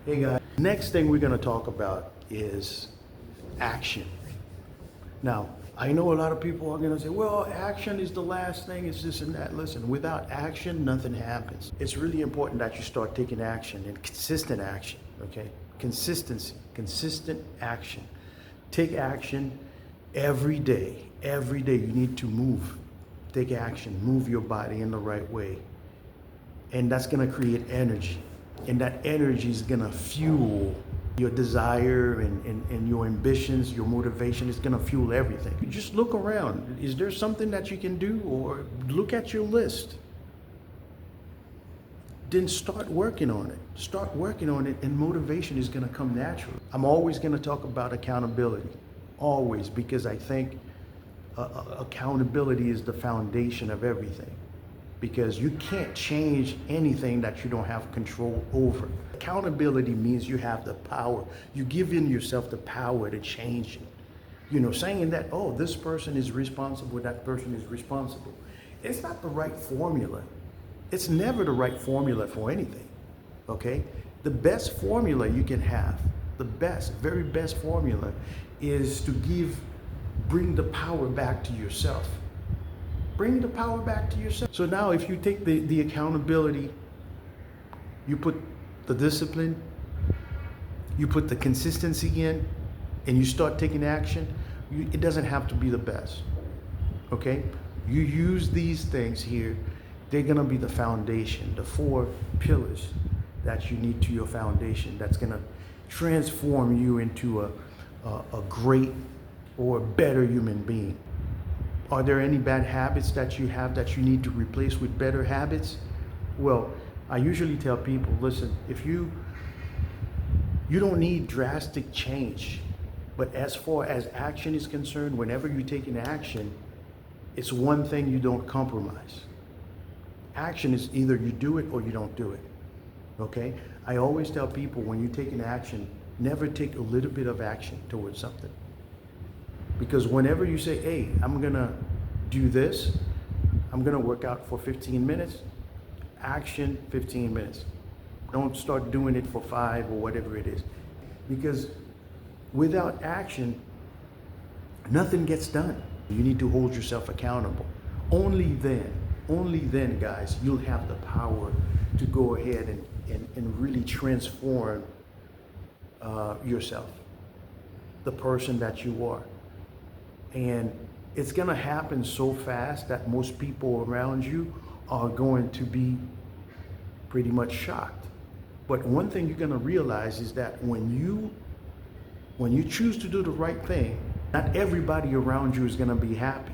Hey guys, next thing we're going to talk about is action. Now, I know a lot of people are going to say, well, action is the last thing, it's this and that. Listen, without action, nothing happens. It's really important that you start taking action and consistent action, okay? Consistency, consistent action. Take action every day. Every day you need to move. Take action, move your body in the right way. And that's going to create energy. And that energy is going to fuel your desire and your ambitions, your motivation. Is going to fuel everything. You just look around. Is there something that you can do? Or look at your list. Then start working on it. Start working on it, and motivation is going to come naturally. I'm always going to talk about accountability. Always, because I think accountability is the foundation of everything. Because you can't change anything that you don't have control over. Accountability means you have the power. You give in yourself the power to change it. You know, saying that, oh, this person is responsible, that person is responsible. It's not the right formula. It's never the right formula for anything, okay? The best formula you can have, the best, very best formula is to bring the power back to yourself. Bring the power back to yourself. So now if you take the accountability, you put the discipline, you put the consistency in, and you start taking action, it doesn't have to be the best, okay? You use these things here, they're gonna be the foundation, the 4 pillars that you need to your foundation that's gonna transform you into a great or better human being. Are there any bad habits that you have that you need to replace with better habits? Well, I usually tell people, listen, if you don't need drastic change, but as far as action is concerned, whenever you take an action, it's one thing you don't compromise. Action is either you do it or you don't do it, okay? I always tell people when you take an action, never take a little bit of action towards something. Because whenever you say, hey, I'm gonna do this, I'm gonna work out for 15 minutes, action 15 minutes. Don't start doing it for 5 or whatever it is. Because without action, nothing gets done. You need to hold yourself accountable. Only then, guys, you'll have the power to go ahead and really transform yourself, the person that you are. And it's going to happen so fast that most people around you are going to be pretty much shocked. But one thing you're going to realize is that when you choose to do the right thing, not everybody around you is going to be happy,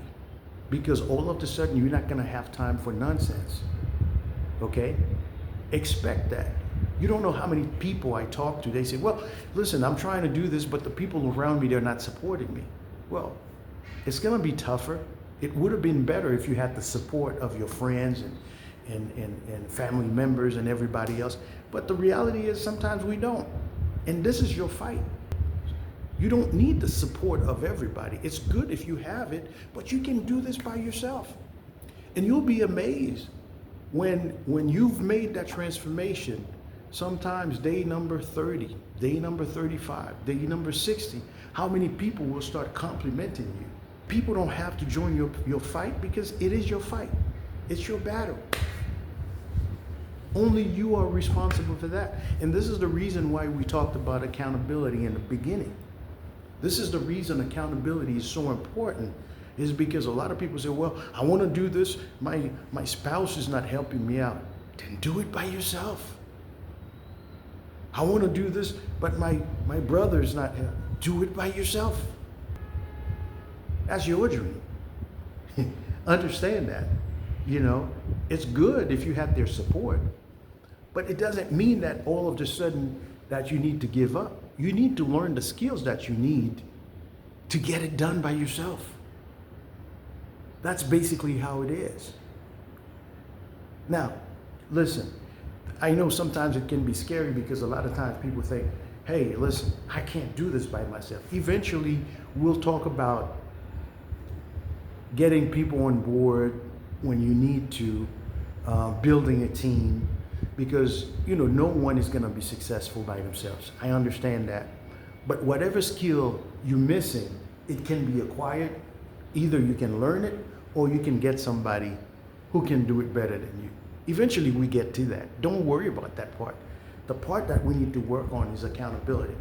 because all of a sudden you're not going to have time for nonsense. Okay? Expect that. You don't know how many people I talk to. They say, well, listen, I'm trying to do this, but the people around me, they're not supporting me. Well, it's going to be tougher. It would have been better if you had the support of your friends and family members and everybody else. But the reality is sometimes we don't. And this is your fight. You don't need the support of everybody. It's good if you have it, but you can do this by yourself. And you'll be amazed when you've made that transformation. Sometimes day number 30, day number 35, day number 60, how many people will start complimenting you? People don't have to join your fight, because it is your fight. It's your battle. Only you are responsible for that. And this is the reason why we talked about accountability in the beginning. This is the reason accountability is so important, is because a lot of people say, well, I want to do this. My spouse is not helping me out. Then do it by yourself. I want to do this, but my brother's not helping. Do it by yourself. That's your dream. Understand that. You know, it's good if you have their support, but it doesn't mean that all of a sudden that you need to give up. You need to learn the skills that you need to get it done by yourself. That's basically how it is. Now, listen, I know sometimes it can be scary, because a lot of times people think, hey, listen, I can't do this by myself. Eventually, we'll talk about getting people on board when you need to, building a team, because no one is going to be successful by themselves. I understand that. But whatever skill you're missing, it can be acquired. Either you can learn it or you can get somebody who can do it better than you. Eventually we get to that. Don't worry about that part. The part that we need to work on is accountability.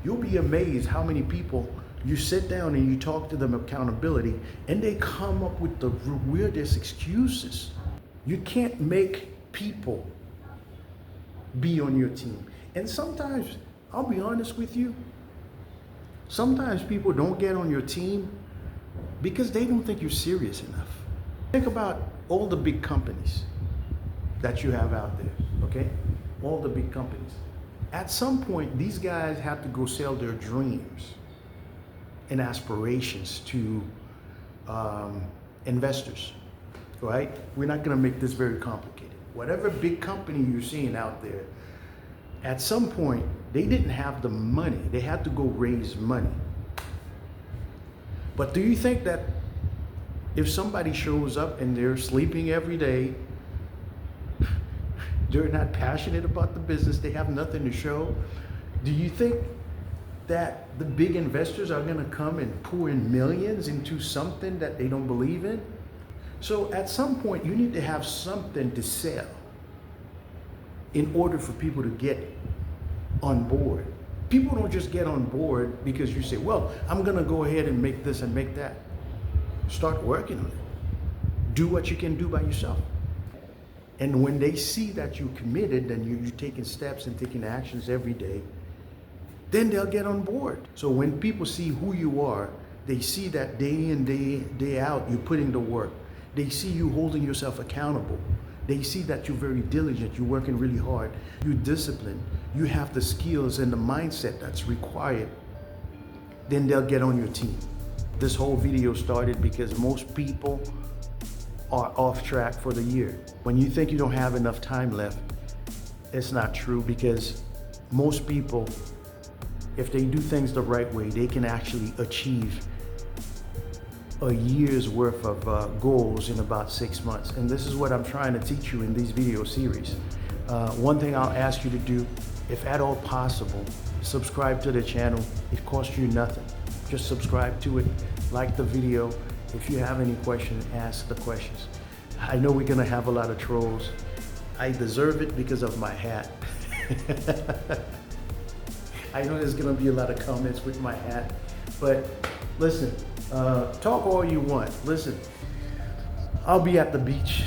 You'll be amazed how many people you sit down and you talk to them accountability and they come up with the weirdest excuses. You can't make people be on your team. And sometimes, I'll be honest with you, sometimes people don't get on your team because they don't think you're serious enough. Think about all the big companies that you have out there, okay? All the big companies. At some point, these guys have to go sell their dreams and aspirations to investors, right? We're not gonna make this very complicated. Whatever big company you're seeing out there, at some point, they didn't have the money. They had to go raise money. But do you think that if somebody shows up and they're sleeping every day, they're not passionate about the business, they have nothing to show, do you think that the big investors are gonna come and pour in millions into something that they don't believe in? So at some point, you need to have something to sell in order for people to get on board. People don't just get on board because you say, well, I'm gonna go ahead and make this and make that. Start working on it. Do what you can do by yourself. And when they see that you're committed and you're taking steps and taking actions every day, then they'll get on board. So when people see who you are, they see that day in, day out, you're putting the work. They see you holding yourself accountable. They see that you're very diligent, you're working really hard, you're disciplined, you have the skills and the mindset that's required, then they'll get on your team. This whole video started because most people are off track for the year. When you think you don't have enough time left, it's not true, because most people, if they do things the right way, they can actually achieve a year's worth of goals in about 6 months. And this is what I'm trying to teach you in these video series. One thing I'll ask you to do, if at all possible, subscribe to the channel. It costs you nothing. Just subscribe to it, like the video. If you have any questions, ask the questions. I know we're gonna have a lot of trolls. I deserve it because of my hat. I know there's gonna be a lot of comments with my hat, but listen, talk all you want. Listen, I'll be at the beach